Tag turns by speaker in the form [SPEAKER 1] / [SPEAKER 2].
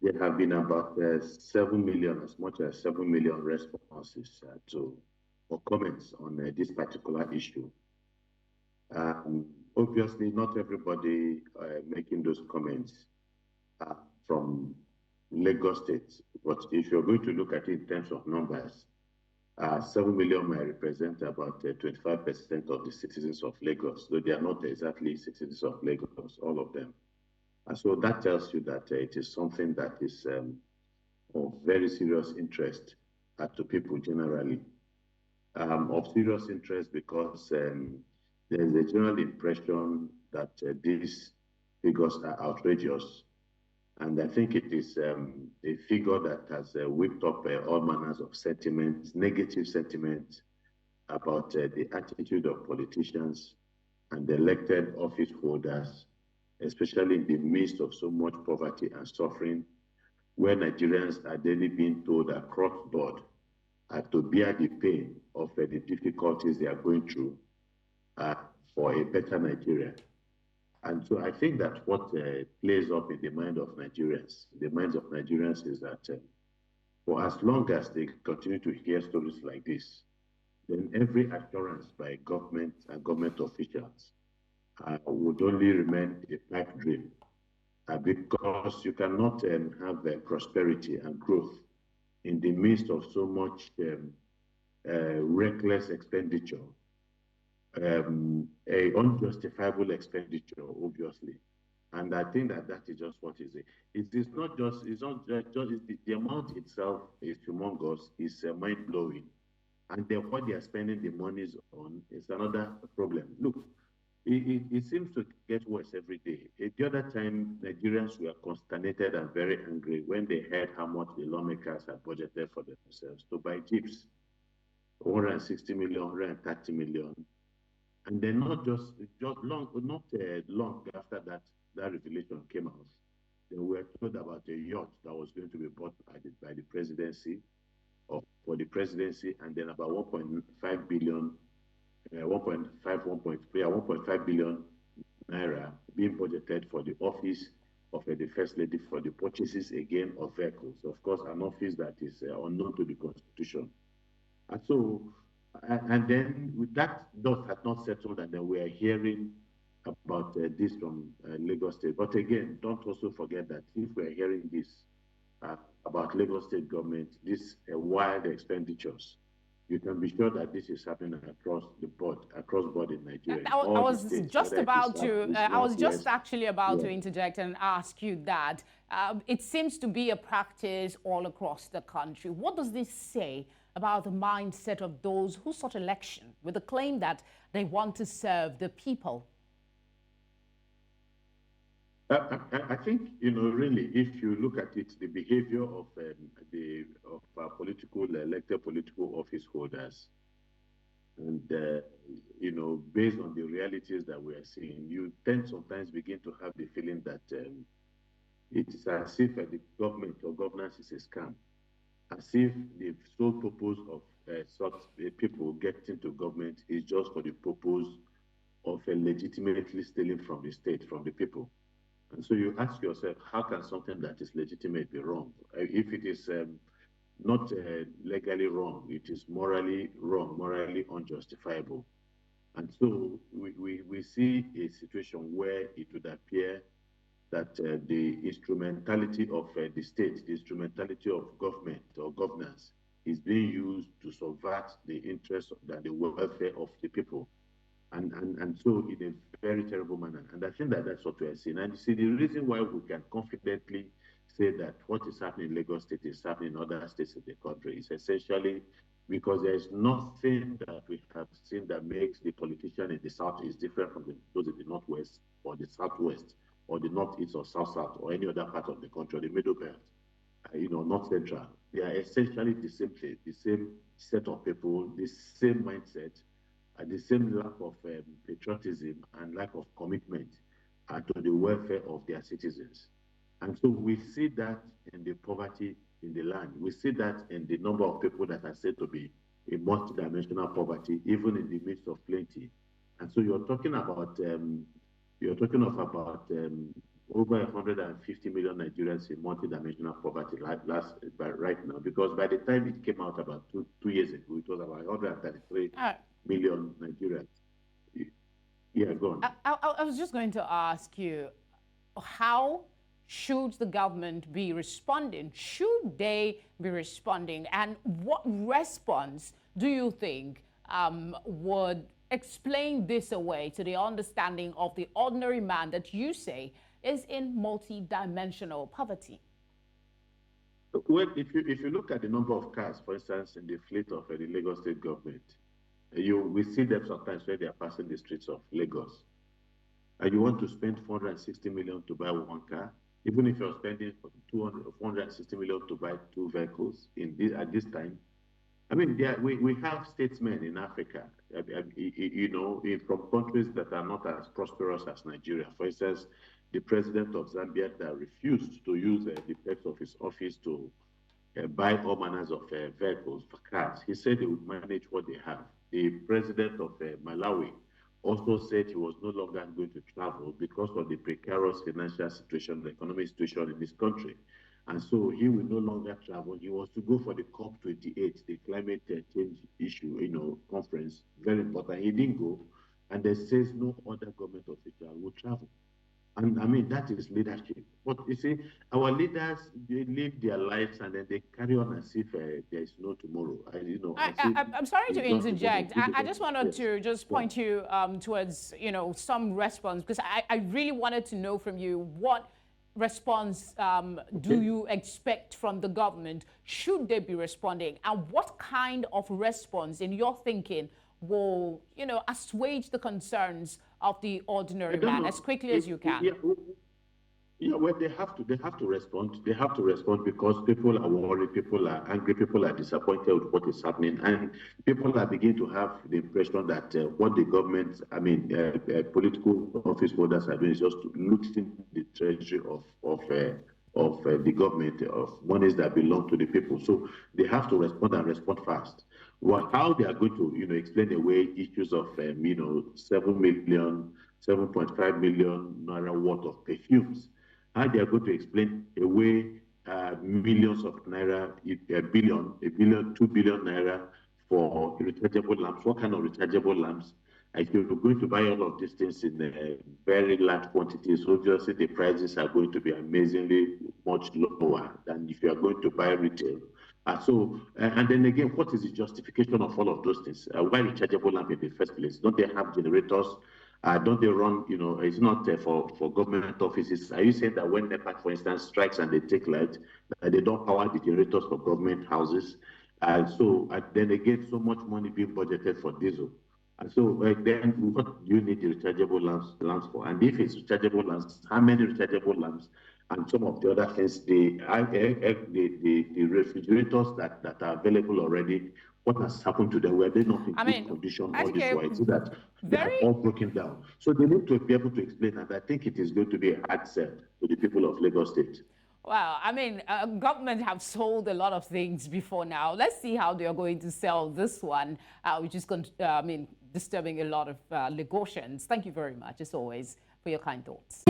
[SPEAKER 1] there have been about 7 million, as much as 7 million responses or comments on this particular issue. Obviously, not everybody making those comments from Lagos State, but if you're going to look at it in terms of numbers, 7 million might represent about 25% of the citizens of Lagos, though they are not exactly citizens of Lagos, all of them. And so that tells you that it is something that is of very serious interest to people generally. Of serious interest because there is a general impression that these figures are outrageous. And I think it is a figure that has whipped up all manners of sentiments, negative sentiments about the attitude of politicians and the elected office holders, especially in the midst of so much poverty and suffering, where Nigerians are daily being told across the board to bear the pain of the difficulties they are going through for a better Nigeria. And so I think that what plays up in the minds of Nigerians is that for as long as they continue to hear stories like this, then every assurance by government and government officials would only remain a pipe dream, because you cannot have prosperity and growth in the midst of so much reckless expenditure. A unjustifiable expenditure, obviously, and I think that that is just what is it. It is not just the amount itself is humongous, it's mind blowing, and then what they are spending the monies on is another problem. Look, it seems to get worse every day. The other time, Nigerians were consternated and very angry when they heard how much the lawmakers had budgeted for themselves to buy jeeps, 160 million, 130 million. And then not long after that revelation came out, they were told about a yacht that was going to be bought by the presidency, or for the presidency, and then about 1.5 billion, 1.5 billion naira being budgeted for the office of the First Lady for the purchases again of vehicles. Of course, an office that is unknown to the Constitution. And so, and then with that dust had not settled, and then we are hearing about this from Lagos State. But again, don't also forget that if we are hearing this about Lagos State government, these wild expenditures, you can be sure that this is happening across board in Nigeria.
[SPEAKER 2] I was just actually about to interject and ask you that. It seems to be a practice all across the country. What does this say about the mindset of those who sought election with the claim that they want to serve the people?
[SPEAKER 1] I think, really, if you look at it, the behavior of elected political office holders, and, based on the realities that we are seeing, you tend sometimes begin to have the feeling that it is as if the government or governance is a scam, as if the sole purpose of such people getting to government is just for the purpose of legitimately stealing from the state, from the people. And so you ask yourself, how can something that is legitimate be wrong? If it is not legally wrong, it is morally wrong, morally unjustifiable. And so we see a situation where it would appear that the instrumentality of the state, the instrumentality of government or governance is being used to subvert the interests and the welfare of the people. And so in a very terrible manner. And I think that that's what we are seeing. And you see, the reason why we can confidently say that what is happening in Lagos State is happening in other states of the country is essentially because there is nothing that we have seen that makes the politician in the Southeast different from those in the Northwest or the Southwest or the Northeast or South or any other part of the country, the Middle Belt, North Central. They are essentially the same set of people, the same mindset, and the same lack of patriotism and lack of commitment to the welfare of their citizens. And so we see that in the poverty in the land. We see that in the number of people that are said to be in multidimensional poverty, even in the midst of plenty. And so you're talking about over 150 million Nigerians in multidimensional poverty right now, because by the time it came out about two years ago, it was about 133 million Nigerians. Yeah, go on.
[SPEAKER 2] I was just going to ask you, how should the government be responding? Should they be responding? And what response do you think would explain this away to the understanding of the ordinary man that you say is in multi-dimensional poverty?
[SPEAKER 1] Well, if you look at the number of cars, for instance, in the fleet of the Lagos state government, we see them sometimes when they are passing the streets of Lagos. And you want to spend 460 million to buy one car, even if you're spending 460 million to buy two vehicles at this time. I mean, we have statesmen in Africa, you know, from countries that are not as prosperous as Nigeria. For instance, the president of Zambia that refused to use the perks of his office to buy all manners of vehicles for cars. He said they would manage what they have. The president of Malawi also said he was no longer going to travel because of the precarious financial situation, the economic situation in this country. And so he will no longer travel. He was to go for the COP28, the climate change issue, you know, conference, very important. He didn't go. And there says no other government official will travel. And I mean, that is leadership. But you see, our leaders, they live their lives and then they carry on as if there is no tomorrow.
[SPEAKER 2] I'm sorry to interject. I just wanted to just point you towards, you know, some response, because I really wanted to know from you, what response do you expect from the government? Should they be responding? And what kind of response, in your thinking, will, you know, assuage the concerns of the ordinary man as quickly as you can?
[SPEAKER 1] Yeah, well, they have to respond. They have to respond because people are worried, people are angry, people are disappointed with what is happening, and people are beginning to have the impression that what the government, political office holders are doing is just looting the treasury of the government, of monies that belong to the people. So they have to respond and respond fast. Well, how they are going to, you know, explain away issues of, 7.5 million naira worth of perfumes, how they are going to explain away millions of naira, a billion, 2 billion naira for rechargeable lamps. What kind of rechargeable lamps? If you're going to buy all of these things in very large quantities, obviously the prices are going to be amazingly much lower than if you are going to buy retail. And then again, what is the justification of all of those things? Why rechargeable lamp in the first place? Don't they have generators? Don't they run, you know, it's not for government offices. Are you saying that when NEPA, for instance, strikes and they take light, they don't power the generators for government houses? Then again, so much money being budgeted for diesel. And so then what do you need the rechargeable lamps for? And if it's rechargeable lamps, how many rechargeable lamps? And some of the other things, the refrigerators that are available already, what has happened to them? Were they not in good condition all this while? So that they are all broken down. So they need to be able to explain, and I think it is going to be a hard sell to the people of Lagos State.
[SPEAKER 2] Well, I mean, government have sold a lot of things before now. Let's see how they are going to sell this one, which is, disturbing a lot of Lagosians. Thank you very much, as always, for your kind thoughts.